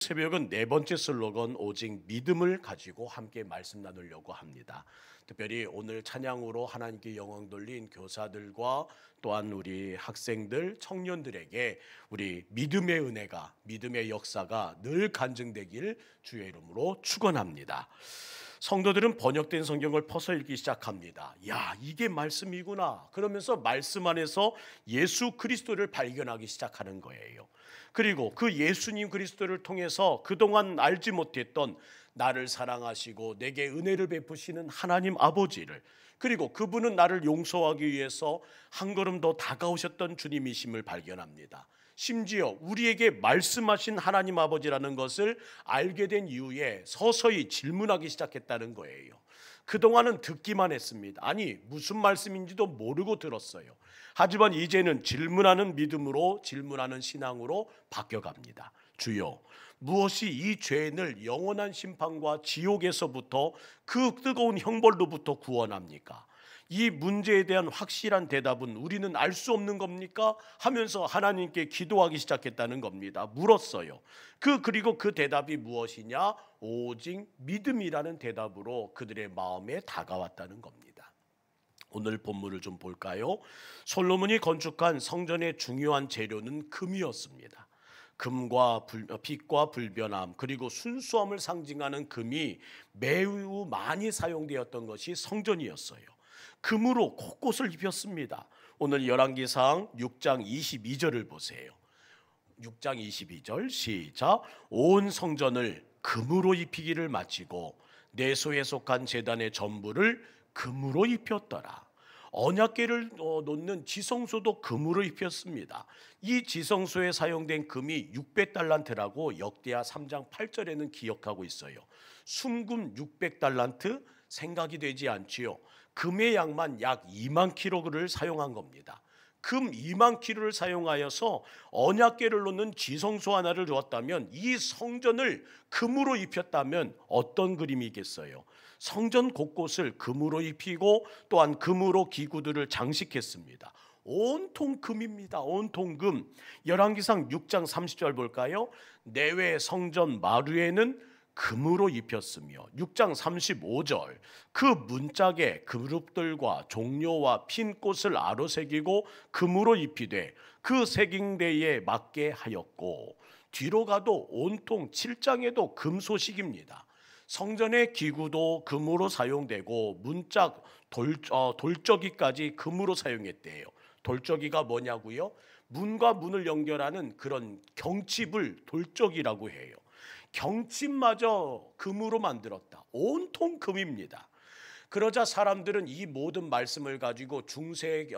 새벽은 네 번째 슬로건 오직 믿음을 가지고 함께 말씀 나누려고 합니다. 특별히 오늘 찬양으로 하나님께 영광 돌린 교사들과 또한 우리 학생들, 청년들에게 우리 믿음의 은혜가, 믿음의 역사가 늘 간증되길 주의 이름으로 축원합니다. 성도들은 번역된 성경을 퍼서 읽기 시작합니다. 야, 이게 말씀이구나. 그러면서 말씀 안에서 예수 그리스도를 발견하기 시작하는 거예요. 그리고 그 예수님 그리스도를 통해서 그동안 알지 못했던 나를 사랑하시고 내게 은혜를 베푸시는 하나님 아버지를, 그리고 그분은 나를 용서하기 위해서 한 걸음 더 다가오셨던 주님이심을 발견합니다. 심지어 우리에게 말씀하신 하나님 아버지라는 것을 알게 된 이후에 서서히 질문하기 시작했다는 거예요. 그동안은 듣기만 했습니다. 아니, 무슨 말씀인지도 모르고 들었어요. 하지만 이제는 질문하는 믿음으로, 질문하는 신앙으로 바뀌어갑니다. 주여, 무엇이 이 죄인을 영원한 심판과 지옥에서부터 그 뜨거운 형벌로부터 구원합니까? 이 문제에 대한 확실한 대답은 우리는 알 수 없는 겁니까? 하면서 하나님께 기도하기 시작했다는 겁니다. 물었어요. 그리고 그 대답이 무엇이냐? 오직 믿음이라는 대답으로 그들의 마음에 다가왔다는 겁니다. 오늘 본문을 좀 볼까요? 솔로몬이 건축한 성전의 중요한 재료는 금이었습니다. 금과 빛과 불변함, 그리고 순수함을 상징하는 금이 매우 많이 사용되었던 것이 성전이었어요. 금으로 곳곳을 입혔습니다. 오늘 열왕기상 6장 22절을 보세요. 6장 22절 시작. 온 성전을 금으로 입히기를 마치고 내 소에 속한 제단의 전부를 금으로 입혔더라. 언약궤를 놓는 지성소도 금으로 입혔습니다. 이 지성소에 사용된 금이 600달란트라고 역대하 3장 8절에는 기억하고 있어요. 순금 600달란트 생각이 되지 않지요. 금의 양만 약 2만 킬로를 사용한 겁니다. 금 2만 킬로를 사용하여서 언약궤를 놓는 지성소 하나를 두었다면, 이 성전을 금으로 입혔다면 어떤 그림이겠어요? 성전 곳곳을 금으로 입히고 또한 금으로 기구들을 장식했습니다. 온통 금입니다. 온통 금. 열왕기상 6장 30절 볼까요? 내외 성전 마루에는 금으로 입혔으며, 6장 35절 그 문짝에 그룹들과 종려와 핀 꽃을 아로새기고 금으로 입히되 그 색잉대에 맞게 하였고, 뒤로 가도 온통 7장에도 금 소식입니다. 성전의 기구도 금으로 사용되고 문짝 돌적이까지 금으로 사용했대요. 돌적이가 뭐냐고요? 문과 문을 연결하는 그런 경칩을 돌적이라고 해요. 경칩마저 금으로 만들었다. 온통 금입니다. 그러자 사람들은 이 모든 말씀을 가지고 중세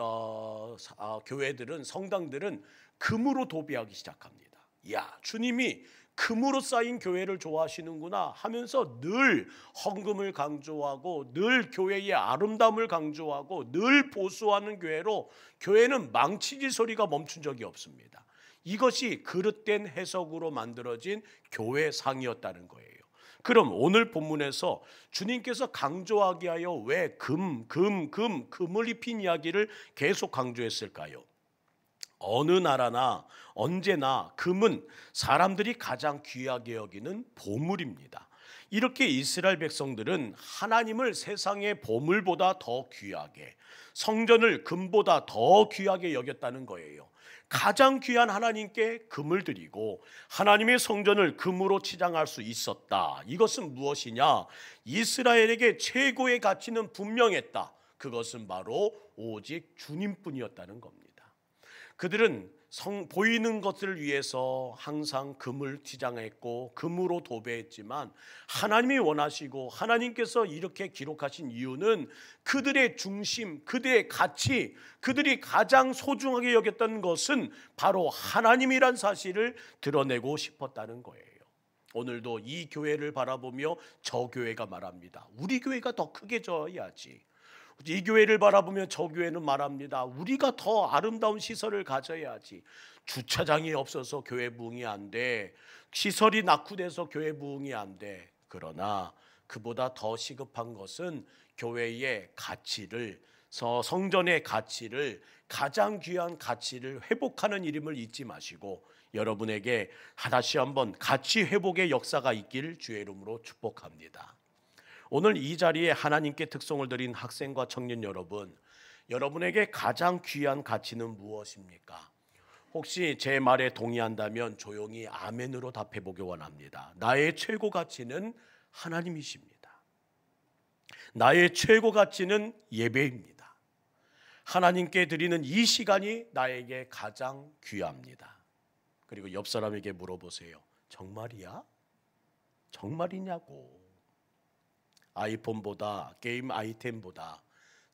교회들은, 성당들은 금으로 도배하기 시작합니다. 야, 주님이 금으로 쌓인 교회를 좋아하시는구나 하면서 늘 헌금을 강조하고 늘 교회의 아름다움을 강조하고 늘 보수하는 교회로, 교회는 망치질 소리가 멈춘 적이 없습니다. 이것이 그릇된 해석으로 만들어진 교회상이었다는 거예요. 그럼 오늘 본문에서 주님께서 강조하게 하여 왜 금을 입힌 이야기를 계속 강조했을까요? 어느 나라나 언제나 금은 사람들이 가장 귀하게 여기는 보물입니다. 이렇게 이스라엘 백성들은 하나님을 세상의 보물보다 더 귀하게, 성전을 금보다 더 귀하게 여겼다는 거예요. 가장 귀한 하나님께 금을 드리고 하나님의 성전을 금으로 치장할 수 있었다. 이것은 무엇이냐? 이스라엘에게 최고의 가치는 분명했다. 그것은 바로 오직 주님뿐이었다는 겁니다. 그들은 보이는 것을 위해서 항상 금을 치장했고 금으로 도배했지만, 하나님이 원하시고 하나님께서 이렇게 기록하신 이유는 그들의 중심, 그들의 가치, 그들이 가장 소중하게 여겼던 것은 바로 하나님이란 사실을 드러내고 싶었다는 거예요. 오늘도 이 교회를 바라보며 저 교회가 말합니다. 우리 교회가 더 크게 져야지. 이 교회를 바라보며 저 교회는 말합니다. 우리가 더 아름다운 시설을 가져야지. 주차장이 없어서 교회 부흥이 안 돼. 시설이 낙후돼서 교회 부흥이 안 돼. 그러나 그보다 더 시급한 것은 교회의 가치를, 성전의 가치를, 가장 귀한 가치를 회복하는 일임을 잊지 마시고 여러분에게 다시 한번 가치 회복의 역사가 있길 주의 이름으로 축복합니다. 오늘 이 자리에 하나님께 특송을 드린 학생과 청년 여러분, 여러분에게 가장 귀한 가치는 무엇입니까? 혹시 제 말에 동의한다면 조용히 아멘으로 답해 보기 원합니다. 나의 최고 가치는 하나님이십니다. 나의 최고 가치는 예배입니다. 하나님께 드리는 이 시간이 나에게 가장 귀합니다. 그리고 옆 사람에게 물어보세요. 정말이야? 정말이냐고. 아이폰보다, 게임 아이템보다,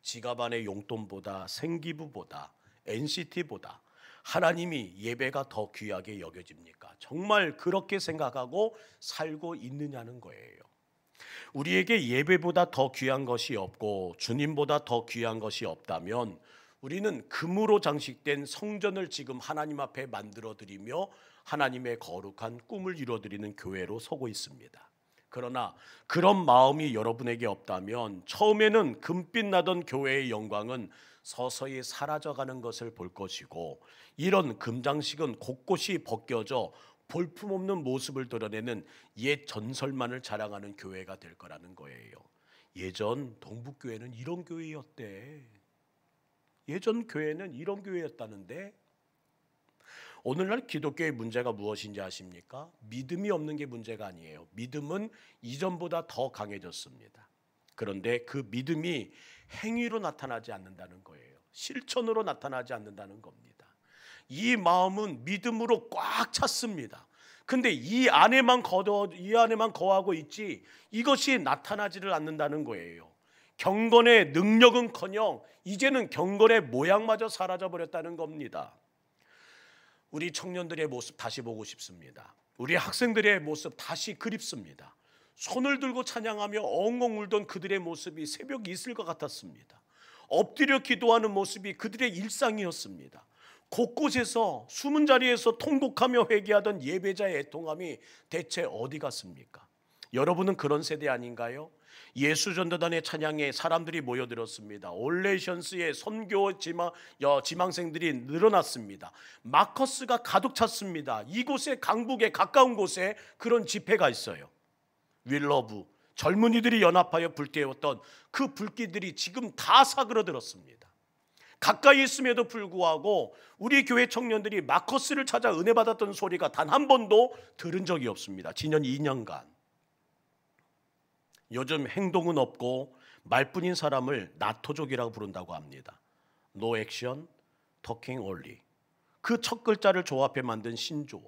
지갑 안의 용돈보다, 생기부보다, NCT보다 하나님이 예배가 더 귀하게 여겨집니까? 정말 그렇게 생각하고 살고 있느냐는 거예요. 우리에게 예배보다 더 귀한 것이 없고 주님보다 더 귀한 것이 없다면 우리는 금으로 장식된 성전을 지금 하나님 앞에 만들어 드리며 하나님의 거룩한 꿈을 이루어 드리는 교회로 서고 있습니다. 그러나 그런 마음이 여러분에게 없다면 처음에는 금빛 나던 교회의 영광은 서서히 사라져가는 것을 볼 것이고, 이런 금장식은 곳곳이 벗겨져 볼품없는 모습을 드러내는 옛 전설만을 자랑하는 교회가 될 거라는 거예요. 예전 동북교회는 이런 교회였대. 예전 교회는 이런 교회였다는데, 오늘날 기독교의 문제가 무엇인지 아십니까? 믿음이 없는 게 문제가 아니에요. 믿음은 이전보다 더 강해졌습니다. 그런데 그 믿음이 행위로 나타나지 않는다는 거예요. 실천으로 나타나지 않는다는 겁니다. 이 마음은 믿음으로 꽉 찼습니다. 근데 이 안에만 거하고 있지 이것이 나타나지를 않는다는 거예요. 경건의 능력은커녕 이제는 경건의 모양마저 사라져 버렸다는 겁니다. 우리 청년들의 모습 다시 보고 싶습니다. 우리 학생들의 모습 다시 그립습니다. 손을 들고 찬양하며 엉엉 울던 그들의 모습이 새벽 이슬과 같았습니다. 엎드려 기도하는 모습이 그들의 일상이었습니다. 곳곳에서 숨은 자리에서 통곡하며 회개하던 예배자의 애통함이 대체 어디 갔습니까? 여러분은 그런 세대 아닌가요? 예수전도단의 찬양에 사람들이 모여들었습니다. 올레션스의 선교 지망생들이 늘어났습니다. 마커스가 가득 찼습니다. 이곳에 강북에 가까운 곳에 그런 집회가 있어요. 윌러브, 젊은이들이 연합하여 불태웠던 그 불길들이 지금 다 사그러들었습니다. 가까이 있음에도 불구하고 우리 교회 청년들이 마커스를 찾아 은혜 받았던 소리가 단 한 번도 들은 적이 없습니다. 지난 2년간. 요즘 행동은 없고 말뿐인 사람을 나토족이라고 부른다고 합니다. No action, talking only. 그 첫 글자를 조합해 만든 신조어.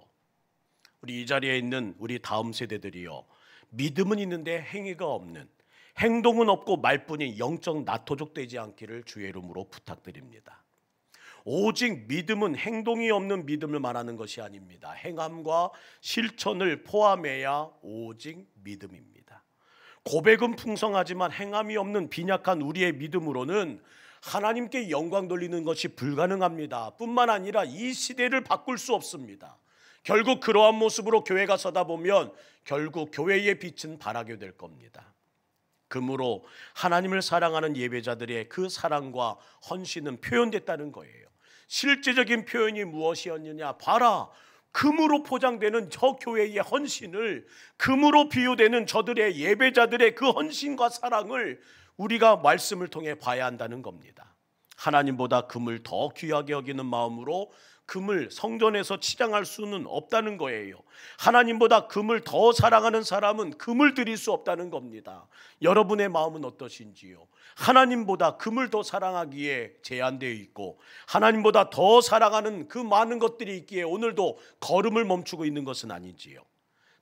우리 이 자리에 있는 우리 다음 세대들이요, 믿음은 있는데 행위가 없는, 행동은 없고 말뿐인 영적 나토족 되지 않기를 주의 이름으로 부탁드립니다. 오직 믿음은 행동이 없는 믿음을 말하는 것이 아닙니다. 행함과 실천을 포함해야 오직 믿음입니다. 고백은 풍성하지만 행함이 없는 빈약한 우리의 믿음으로는 하나님께 영광 돌리는 것이 불가능합니다. 뿐만 아니라 이 시대를 바꿀 수 없습니다. 결국 그러한 모습으로 교회가 서다 보면 결국 교회의 빛은 바라게 될 겁니다. 그러므로 하나님을 사랑하는 예배자들의 그 사랑과 헌신은 표현됐다는 거예요. 실제적인 표현이 무엇이었느냐? 봐라, 금으로 포장되는 저 교회의 헌신을, 금으로 비유되는 저들의 예배자들의 그 헌신과 사랑을 우리가 말씀을 통해 봐야 한다는 겁니다. 하나님보다 금을 더 귀하게 여기는 마음으로 금을 성전에서 치장할 수는 없다는 거예요. 하나님보다 금을 더 사랑하는 사람은 금을 드릴 수 없다는 겁니다. 여러분의 마음은 어떠신지요? 하나님보다 금을 더 사랑하기에 제한되어 있고 하나님보다 더 사랑하는 그 많은 것들이 있기에 오늘도 걸음을 멈추고 있는 것은 아닌지요?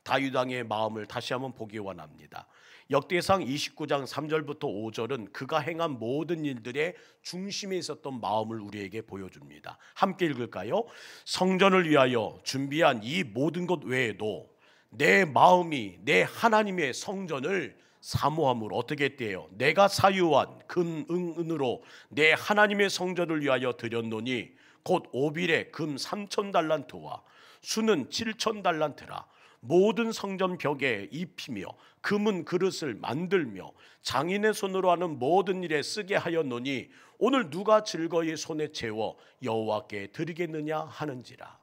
다윗 왕의 마음을 다시 한번 보기 원합니다. 역대상 29장 3절부터 5절은 그가 행한 모든 일들의 중심에 있었던 마음을 우리에게 보여줍니다. 함께 읽을까요? 성전을 위하여 준비한 이 모든 것 외에도 내 마음이 내 하나님의 성전을 사모함으로 어떻게 했대요? 내가 사유한 금, 은으로 내 하나님의 성전을 위하여 드렸노니 곧 오빌에 금 3,000달란트와 수는 7,000달란트라. 모든 성전 벽에 입히며 금은 그릇을 만들며 장인의 손으로 하는 모든 일에 쓰게 하였노니 오늘 누가 즐거이 손에 채워 여호와께 드리겠느냐 하는지라.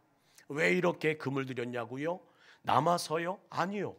왜 이렇게 금을 드렸냐고요? 남아서요? 아니요.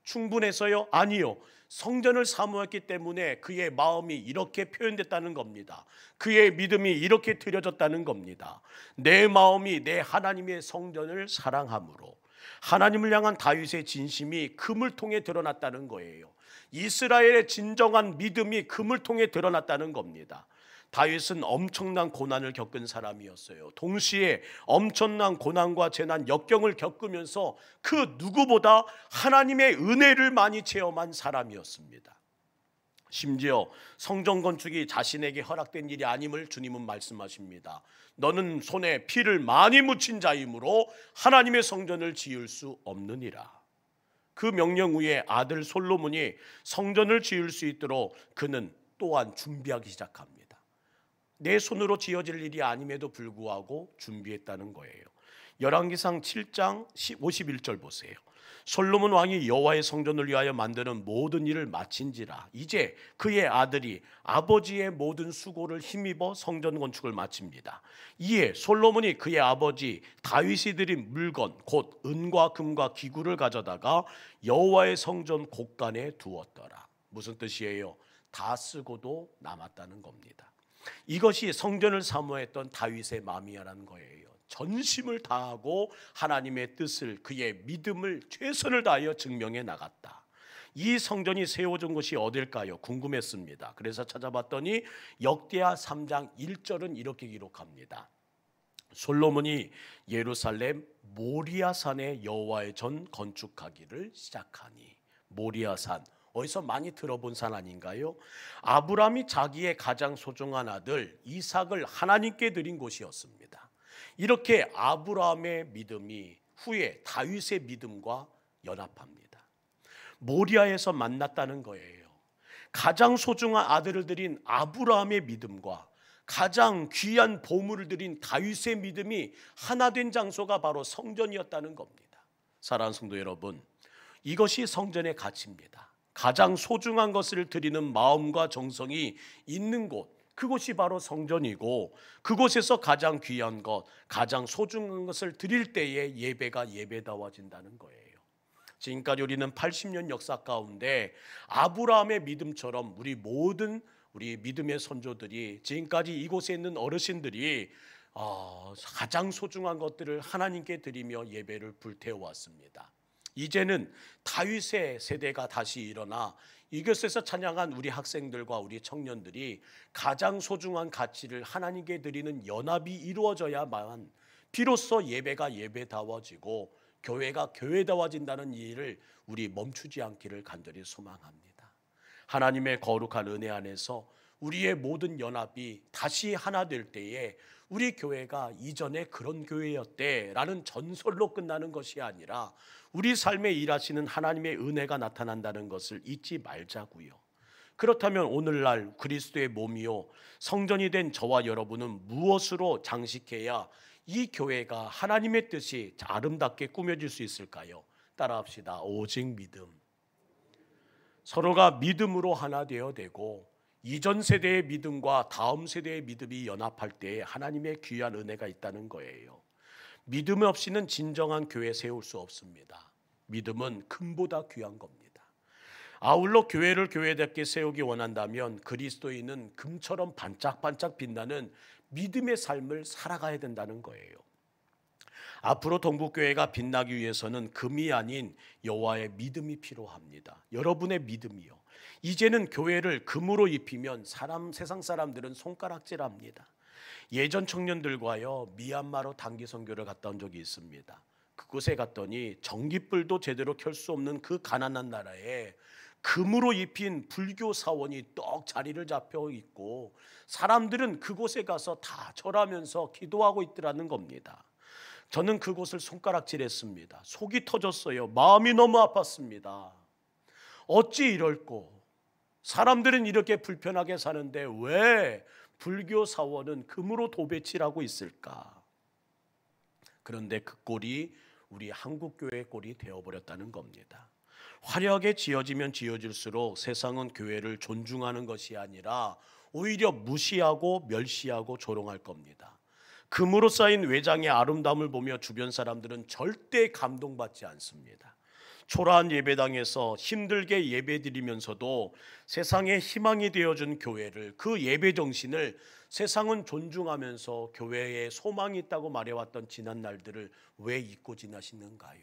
충분해서요? 아니요. 성전을 사모했기 때문에 그의 마음이 이렇게 표현됐다는 겁니다. 그의 믿음이 이렇게 드려졌다는 겁니다. 내 마음이 내 하나님의 성전을 사랑함으로 하나님을 향한 다윗의 진심이 금을 통해 드러났다는 거예요. 이스라엘의 진정한 믿음이 금을 통해 드러났다는 겁니다. 다윗은 엄청난 고난을 겪은 사람이었어요. 동시에 엄청난 고난과 재난, 역경을 겪으면서 그 누구보다 하나님의 은혜를 많이 체험한 사람이었습니다. 심지어 성전 건축이 자신에게 허락된 일이 아님을 주님은 말씀하십니다. 너는 손에 피를 많이 묻힌 자이므로 하나님의 성전을 지을 수 없느니라. 그 명령 후에 아들 솔로몬이 성전을 지을 수 있도록 그는 또한 준비하기 시작합니다. 내 손으로 지어질 일이 아님에도 불구하고 준비했다는 거예요. 열왕기상 7장 51절 보세요. 솔로몬 왕이 여호와의 성전을 위하여 만드는 모든 일을 마친지라 이제 그의 아들이 아버지의 모든 수고를 힘입어 성전 건축을 마칩니다. 이에 솔로몬이 그의 아버지 다윗이 드린 물건 곧 은과 금과 기구를 가져다가 여호와의 성전 곳간에 두었더라. 무슨 뜻이에요? 다 쓰고도 남았다는 겁니다. 이것이 성전을 사모했던 다윗의 마음이라는 거예요. 전심을 다하고 하나님의 뜻을, 그의 믿음을 최선을 다하여 증명해 나갔다. 이 성전이 세워진 곳이 어딜까요? 궁금했습니다. 그래서 찾아봤더니 역대하 3장 1절은 이렇게 기록합니다. 솔로몬이 예루살렘 모리아산에 여호와의 전 건축하기를 시작하니. 모리아산, 어디서 많이 들어본 산 아닌가요? 아브라함이 자기의 가장 소중한 아들 이삭을 하나님께 드린 곳이었습니다. 이렇게 아브라함의 믿음이 후에 다윗의 믿음과 연합합니다. 모리아에서 만났다는 거예요. 가장 소중한 아들을 드린 아브라함의 믿음과 가장 귀한 보물을 드린 다윗의 믿음이 하나 된 장소가 바로 성전이었다는 겁니다. 사랑하는 성도 여러분, 이것이 성전의 가치입니다. 가장 소중한 것을 드리는 마음과 정성이 있는 곳, 그곳이 바로 성전이고 그곳에서 가장 귀한 것, 가장 소중한 것을 드릴 때에 예배가 예배다워진다는 거예요. 지금까지 우리는 80년 역사 가운데 아브라함의 믿음처럼 우리 믿음의 선조들이, 지금까지 이곳에 있는 어르신들이 가장 소중한 것들을 하나님께 드리며 예배를 불태워왔습니다. 이제는 다윗의 세대가 다시 일어나 이곳에서 찬양한 우리 학생들과 우리 청년들이 가장 소중한 가치를 하나님께 드리는 연합이 이루어져야만 비로소 예배가 예배다워지고 교회가 교회다워진다는 일을 우리 멈추지 않기를 간절히 소망합니다. 하나님의 거룩한 은혜 안에서 우리의 모든 연합이 다시 하나 될 때에 우리 교회가 이전에 그런 교회였대라는 전설로 끝나는 것이 아니라 우리 삶에 일하시는 하나님의 은혜가 나타난다는 것을 잊지 말자고요. 그렇다면 오늘날 그리스도의 몸이요 성전이 된 저와 여러분은 무엇으로 장식해야 이 교회가 하나님의 뜻이 아름답게 꾸며질 수 있을까요? 따라합시다. 오직 믿음. 서로가 믿음으로 하나 되어 되고 이전 세대의 믿음과 다음 세대의 믿음이 연합할 때 하나님의 귀한 은혜가 있다는 거예요. 믿음 없이는 진정한 교회 세울 수 없습니다. 믿음은 금보다 귀한 겁니다. 아울러 교회를 교회답게 세우기 원한다면 그리스도인은 금처럼 반짝반짝 빛나는 믿음의 삶을 살아가야 된다는 거예요. 앞으로 동북교회가 빛나기 위해서는 금이 아닌 여호와의 믿음이 필요합니다. 여러분의 믿음이요. 이제는 교회를 금으로 입히면 세상 사람들은 손가락질합니다. 예전 청년들과요 미얀마로 단기 선교를 갔다 온 적이 있습니다. 그곳에 갔더니 전깃불도 제대로 켤 수 없는 그 가난한 나라에 금으로 입힌 불교 사원이 떡 자리를 잡혀 있고 사람들은 그곳에 가서 다 절하면서 기도하고 있더라는 겁니다. 저는 그곳을 손가락질했습니다. 속이 터졌어요. 마음이 너무 아팠습니다. 어찌 이럴꼬? 사람들은 이렇게 불편하게 사는데 왜 불교 사원은 금으로 도배칠하고 있을까? 그런데 그 꼴이 우리 한국교회의 꼴이 되어버렸다는 겁니다. 화려하게 지어지면 지어질수록 세상은 교회를 존중하는 것이 아니라 오히려 무시하고 멸시하고 조롱할 겁니다. 금으로 쌓인 외장의 아름다움을 보며 주변 사람들은 절대 감동받지 않습니다. 초라한 예배당에서 힘들게 예배드리면서도 세상의 희망이 되어준 교회를, 그 예배 정신을 세상은 존중하면서 교회에 소망이 있다고 말해왔던 지난 날들을 왜 잊고 지나시는가요?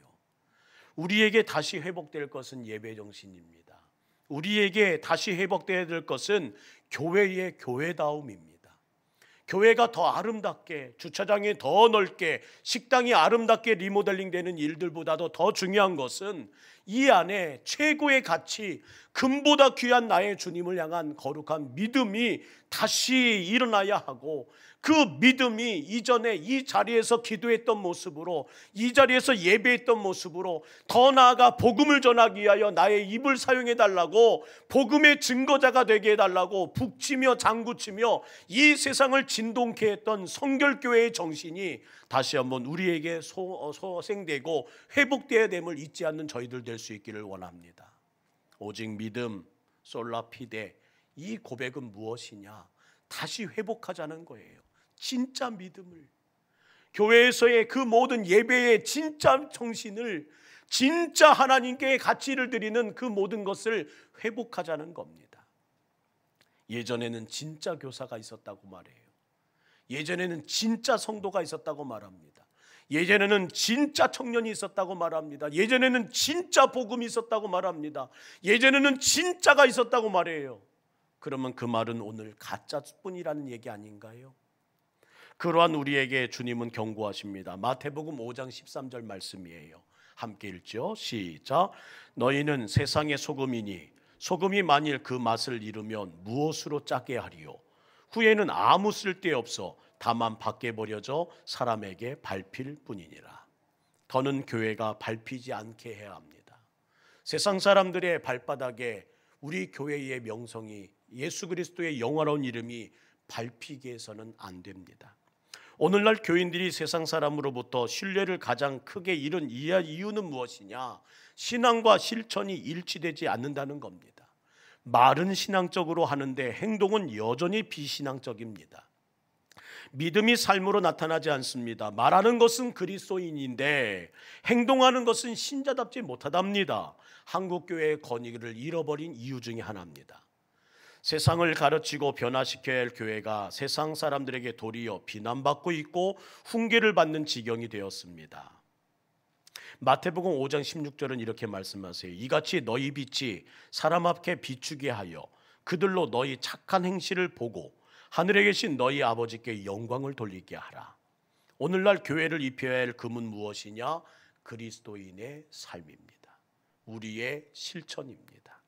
우리에게 다시 회복될 것은 예배 정신입니다. 우리에게 다시 회복되어야 될 것은 교회의 교회다움입니다. 교회가 더 아름답게, 주차장이 더 넓게, 식당이 아름답게 리모델링 되는 일들보다도 더 중요한 것은 이 안에 최고의 가치, 금보다 귀한 나의 주님을 향한 거룩한 믿음이 다시 일어나야 하고, 그 믿음이 이전에 이 자리에서 기도했던 모습으로, 이 자리에서 예배했던 모습으로, 더 나아가 복음을 전하기 위하여 나의 입을 사용해 달라고, 복음의 증거자가 되게 해달라고 북치며 장구치며 이 세상을 진동케 했던 성결교회의 정신이 다시 한번 우리에게 소생되고 회복되어야 됨을 잊지 않는 저희들 될 수 있기를 원합니다. 오직 믿음, 솔라피데, 이 고백은 무엇이냐? 다시 회복하자는 거예요. 진짜 믿음을, 교회에서의 그 모든 예배의 진짜 정신을, 진짜 하나님께 가치를 드리는 그 모든 것을 회복하자는 겁니다. 예전에는 진짜 교사가 있었다고 말해요. 예전에는 진짜 성도가 있었다고 말합니다. 예전에는 진짜 청년이 있었다고 말합니다. 예전에는 진짜 복음이 있었다고 말합니다. 예전에는 진짜가 있었다고 말해요. 그러면 그 말은 오늘 가짜뿐이라는 얘기 아닌가요? 그러한 우리에게 주님은 경고하십니다. 마태복음 5장 13절 말씀이에요. 함께 읽죠. 시작. 너희는 세상의 소금이니 소금이 만일 그 맛을 잃으면 무엇으로 짜게 하리요? 후에는 아무 쓸데없어 다만 밖에 버려져 사람에게 밟힐 뿐이니라. 더는 교회가 밟히지 않게 해야 합니다. 세상 사람들의 발바닥에 우리 교회의 명성이, 예수 그리스도의 영화로운 이름이 밟히게 해서는 안 됩니다. 오늘날 교인들이 세상 사람으로부터 신뢰를 가장 크게 잃은 이유는 무엇이냐? 신앙과 실천이 일치되지 않는다는 겁니다. 말은 신앙적으로 하는데 행동은 여전히 비신앙적입니다. 믿음이 삶으로 나타나지 않습니다. 말하는 것은 그리스도인인데 행동하는 것은 신자답지 못하답니다. 한국교회의 권위를 잃어버린 이유 중에 하나입니다. 세상을 가르치고 변화시켜야 할 교회가 세상 사람들에게 도리어 비난받고 있고 훈계를 받는 지경이 되었습니다. 마태복음 5장 16절은 이렇게 말씀하세요. 이같이 너희 빛이 사람 앞에 비추게 하여 그들로 너희 착한 행실을 보고 하늘에 계신 너희 아버지께 영광을 돌리게 하라. 오늘날 교회를 입혀야 할 금은 무엇이냐? 그리스도인의 삶입니다. 우리의 실천입니다.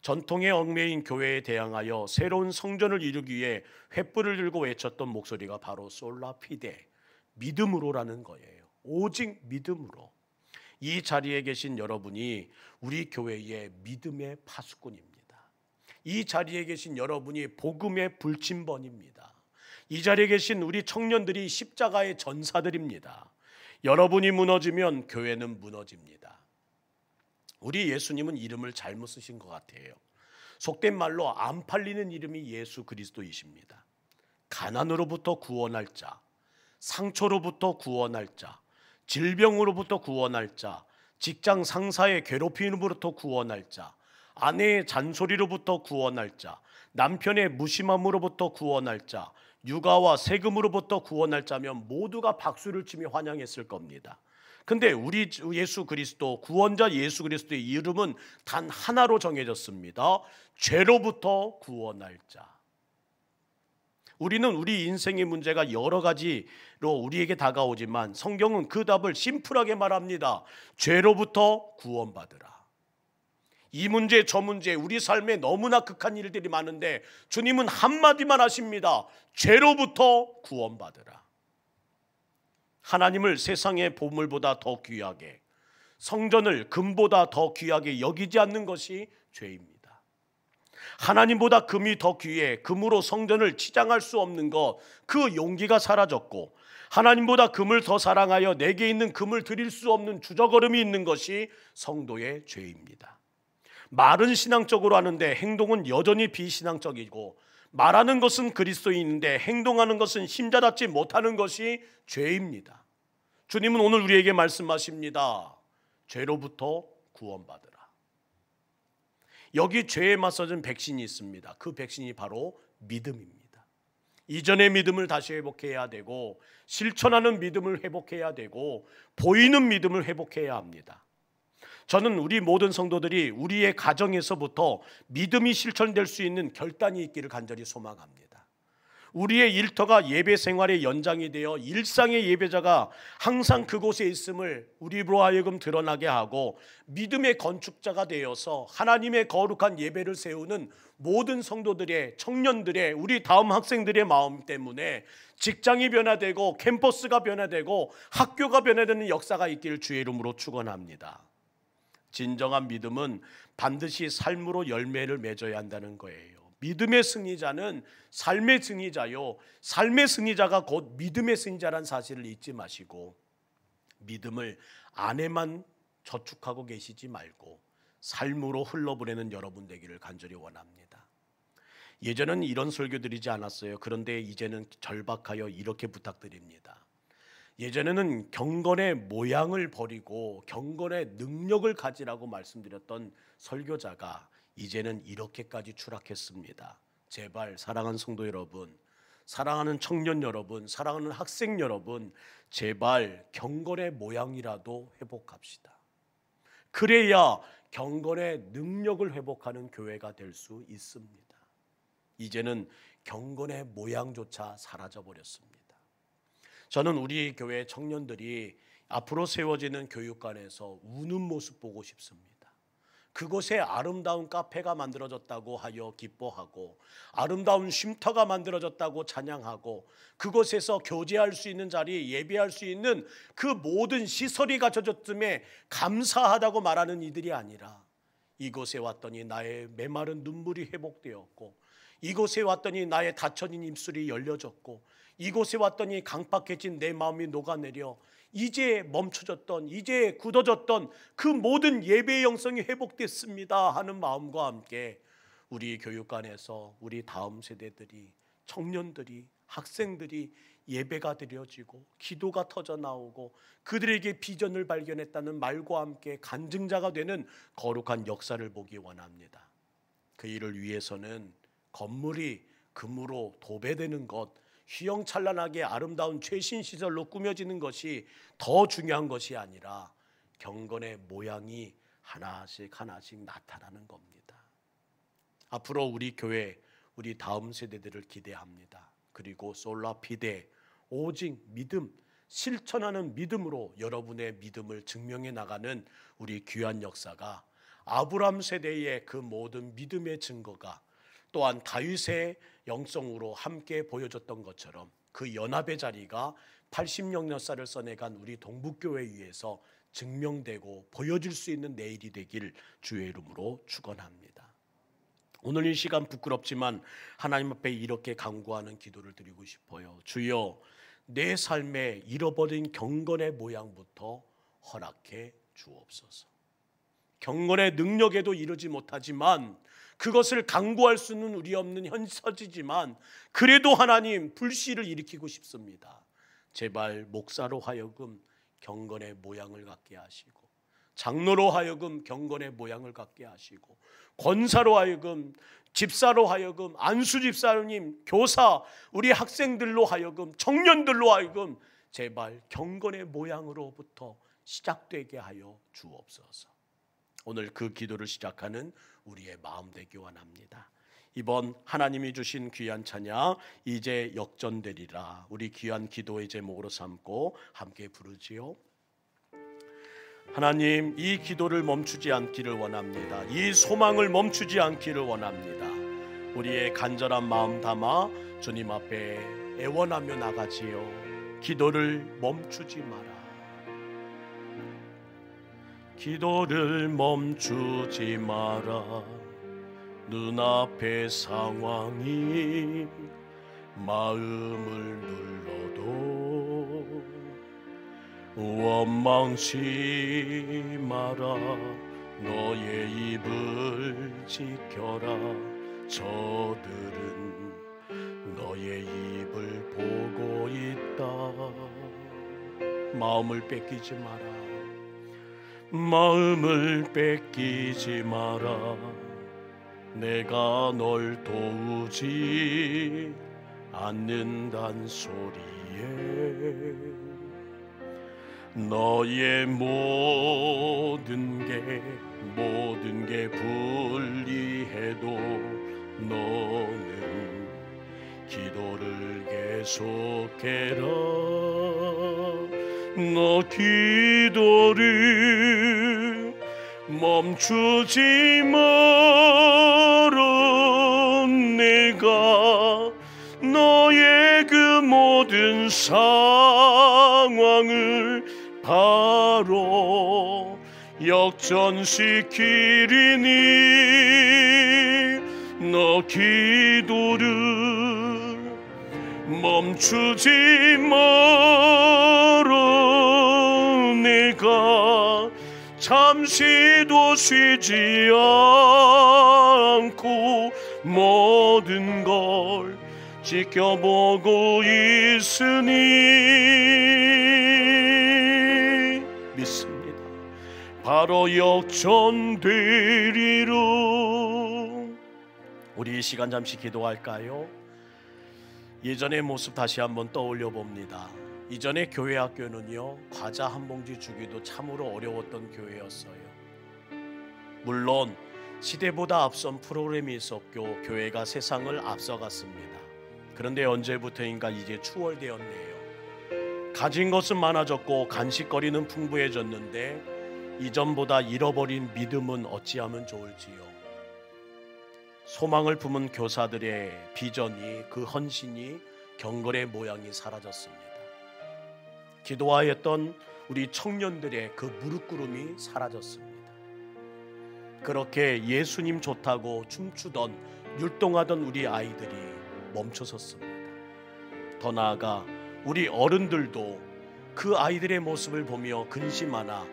전통의 얽매인 교회에 대항하여 새로운 성전을 이루기 위해 횃불을 들고 외쳤던 목소리가 바로 솔라피데, 믿음으로라는 거예요. 오직 믿음으로. 이 자리에 계신 여러분이 우리 교회의 믿음의 파수꾼입니다. 이 자리에 계신 여러분이 복음의 불침번입니다. 이 자리에 계신 우리 청년들이 십자가의 전사들입니다. 여러분이 무너지면 교회는 무너집니다. 우리 예수님은 이름을 잘못 쓰신 것 같아요. 속된 말로 안 팔리는 이름이 예수 그리스도이십니다. 가난으로부터 구원할 자, 상처로부터 구원할 자, 질병으로부터 구원할 자, 직장 상사의 괴롭힘으로부터 구원할 자, 아내의 잔소리로부터 구원할 자, 남편의 무심함으로부터 구원할 자, 육아와 세금으로부터 구원할 자면 모두가 박수를 치며 환영했을 겁니다. 근데 우리 예수 그리스도, 구원자 예수 그리스도의 이름은 단 하나로 정해졌습니다. 죄로부터 구원할 자. 우리는 우리 인생의 문제가 여러 가지로 우리에게 다가오지만 성경은 그 답을 심플하게 말합니다. 죄로부터 구원받으라. 이 문제 저 문제 우리 삶에 너무나 극한 일들이 많은데 주님은 한마디만 하십니다. 죄로부터 구원받으라. 하나님을 세상의 보물보다 더 귀하게, 성전을 금보다 더 귀하게 여기지 않는 것이 죄입니다. 하나님보다 금이 더 귀해 금으로 성전을 치장할 수 없는 것, 그 용기가 사라졌고, 하나님보다 금을 더 사랑하여 내게 있는 금을 드릴 수 없는 주저걸음이 있는 것이 성도의 죄입니다. 말은 신앙적으로 하는데 행동은 여전히 비신앙적이고, 말하는 것은 그리스도인인데 행동하는 것은 힘자답지 못하는 것이 죄입니다. 주님은 오늘 우리에게 말씀하십니다. 죄로부터 구원받으라. 여기 죄에 맞서는 백신이 있습니다. 그 백신이 바로 믿음입니다. 이전의 믿음을 다시 회복해야 되고, 실천하는 믿음을 회복해야 되고, 보이는 믿음을 회복해야 합니다. 저는 우리 모든 성도들이 우리의 가정에서부터 믿음이 실천될 수 있는 결단이 있기를 간절히 소망합니다. 우리의 일터가 예배 생활의 연장이 되어 일상의 예배자가 항상 그곳에 있음을 우리로 하여금 드러나게 하고, 믿음의 건축자가 되어서 하나님의 거룩한 예배를 세우는 모든 성도들의, 청년들의, 우리 다음 학생들의 마음 때문에 직장이 변화되고 캠퍼스가 변화되고 학교가 변화되는 역사가 있기를 주의 이름으로 축원합니다. 진정한 믿음은 반드시 삶으로 열매를 맺어야 한다는 거예요. 믿음의 승리자는 삶의 승리자요, 삶의 승리자가 곧 믿음의 승리자라는 사실을 잊지 마시고, 믿음을 안에만 저축하고 계시지 말고 삶으로 흘러보내는 여러분 되기를 간절히 원합니다. 예전에는 이런 설교 드리지 않았어요. 그런데 이제는 절박하여 이렇게 부탁드립니다. 예전에는 경건의 모양을 버리고 경건의 능력을 가지라고 말씀드렸던 설교자가 이제는 이렇게까지 추락했습니다. 제발 사랑하는 성도 여러분, 사랑하는 청년 여러분, 사랑하는 학생 여러분, 제발 경건의 모양이라도 회복합시다. 그래야 경건의 능력을 회복하는 교회가 될 수 있습니다. 이제는 경건의 모양조차 사라져버렸습니다. 저는 우리 교회 청년들이 앞으로 세워지는 교육관에서 우는 모습 보고 싶습니다. 그곳에 아름다운 카페가 만들어졌다고 하여 기뻐하고, 아름다운 쉼터가 만들어졌다고 찬양하고, 그곳에서 교제할 수 있는 자리, 예배할 수 있는 그 모든 시설이 갖춰졌음에 감사하다고 말하는 이들이 아니라, 이곳에 왔더니 나의 메마른 눈물이 회복되었고, 이곳에 왔더니 나의 닫혀진 입술이 열려졌고, 이곳에 왔더니 강팍해진 내 마음이 녹아내려 이제 멈춰졌던, 이제 굳어졌던 그 모든 예배의 영성이 회복됐습니다 하는 마음과 함께 우리 교육관에서 우리 다음 세대들이, 청년들이, 학생들이 예배가 드려지고 기도가 터져 나오고 그들에게 비전을 발견했다는 말과 함께 간증자가 되는 거룩한 역사를 보기 원합니다. 그 일을 위해서는 건물이 금으로 도배되는 것, 휘영찬란하게 아름다운 최신 시설로 꾸며지는 것이 더 중요한 것이 아니라 경건의 모양이 하나씩 하나씩 나타나는 겁니다. 앞으로 우리 교회, 우리 다음 세대들을 기대합니다. 그리고 솔라피데, 오직 믿음, 실천하는 믿음으로 여러분의 믿음을 증명해 나가는 우리 귀한 역사가, 아브라함 세대의 그 모든 믿음의 증거가 또한 다윗의 영성으로 함께 보여줬던 것처럼 그 연합의 자리가 80년 역사를 써내간 우리 동북교회 위에서 증명되고 보여줄 수 있는 내일이 되길 주의 이름으로 축원합니다. 오늘 이 시간 부끄럽지만 하나님 앞에 이렇게 간구하는 기도를 드리고 싶어요. 주여, 내 삶에 잃어버린 경건의 모양부터 허락해 주옵소서. 경건의 능력에도 이르지 못하지만 그것을 강구할 수는 우리 없는 현서지지만 그래도 하나님 불씨를 일으키고 싶습니다. 제발 목사로 하여금 경건의 모양을 갖게 하시고, 장로로 하여금 경건의 모양을 갖게 하시고, 권사로 하여금, 집사로 하여금, 안수 집사님, 교사, 우리 학생들로 하여금, 청년들로 하여금 제발 경건의 모양으로부터 시작되게 하여 주옵소서. 오늘 그 기도를 시작하는 우리의 마음 되기 원합니다. 이번 하나님이 주신 귀한 찬양 이제 역전되리라, 우리 귀한 기도의 제목으로 삼고 함께 부르지요. 하나님, 이 기도를 멈추지 않기를 원합니다. 이 소망을 멈추지 않기를 원합니다. 우리의 간절한 마음 담아 주님 앞에 애원하며 나가지요. 기도를 멈추지 마라. 기도를 멈추지 마라. 눈앞의 상황이 마음을 눌러도 원망치 마라. 너의 입을 지켜라. 저들은 너의 입을 보고 있다. 마음을 뺏기지 마라. 마음을 뺏기지 마라. 내가 널 도우지 않는단 소리에 너의 모든 게 불리해도 너는 기도를 계속해라. 너 기도를 멈추지 마라. 내가 너의 그 모든 상황을 바로 역전시키리니 너 기도를 멈추지 마라. 내가 잠시도 쉬지 않고 모든 걸 지켜보고 있으니 믿습니다. 바로 역전되리라. 우리 이 시간 잠시 기도할까요? 예전의 모습 다시 한번 떠올려 봅니다. 이전에 교회 학교는요, 과자 한 봉지 주기도 참으로 어려웠던 교회였어요. 물론 시대보다 앞선 프로그램이 있었고 교회가 세상을 앞서갔습니다. 그런데 언제부터인가 이제 추월되었네요. 가진 것은 많아졌고 간식거리는 풍부해졌는데 이전보다 잃어버린 믿음은 어찌하면 좋을지요. 소망을 품은 교사들의 비전이, 그 헌신이, 경건의 모양이 사라졌습니다. 기도하였던 우리 청년들의 그 무릎꿇음이 사라졌습니다. 그렇게 예수님 좋다고 춤추던 율동하던 우리 아이들이 멈춰섰습니다. 더 나아가 우리 어른들도 그 아이들의 모습을 보며 근심하나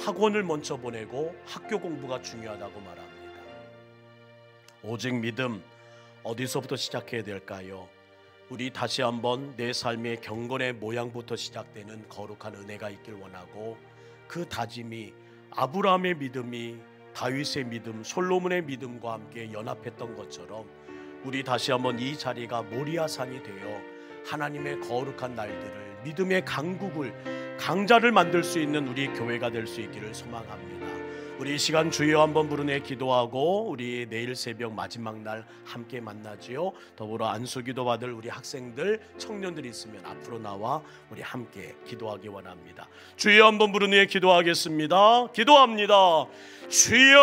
학원을 먼저 보내고 학교 공부가 중요하다고 말합니다. 오직 믿음, 어디서부터 시작해야 될까요? 우리 다시 한번 내 삶의 경건의 모양부터 시작되는 거룩한 은혜가 있길 원하고, 그 다짐이 아브라함의 믿음이 다윗의 믿음, 솔로몬의 믿음과 함께 연합했던 것처럼 우리 다시 한번 이 자리가 모리아산이 되어 하나님의 거룩한 날들을, 믿음의 강국을, 강자를 만들 수 있는 우리 교회가 될 수 있기를 소망합니다. 우리 이 시간 주여 한번 부르네 기도하고 우리 내일 새벽 마지막 날 함께 만나지요. 더불어 안수기도 받을 우리 학생들, 청년들이 있으면 앞으로 나와 우리 함께 기도하기 원합니다. 주여 한번 부르네 기도하겠습니다. 기도합니다. 주여,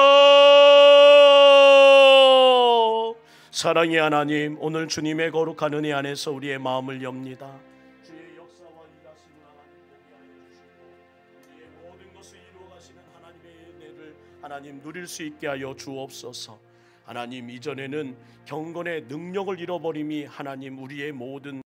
사랑의 하나님, 오늘 주님의 거룩한 은혜 안에서 우리의 마음을 엽니다. 주의 역사와 일하심을 하나님 보게 하여 주시고 우리의 모든 것을 이루어 가시는 하나님의 은혜를 하나님 누릴 수 있게 하여 주옵소서. 하나님, 이전에는 경건의 능력을 잃어버림이 하나님 우리의 모든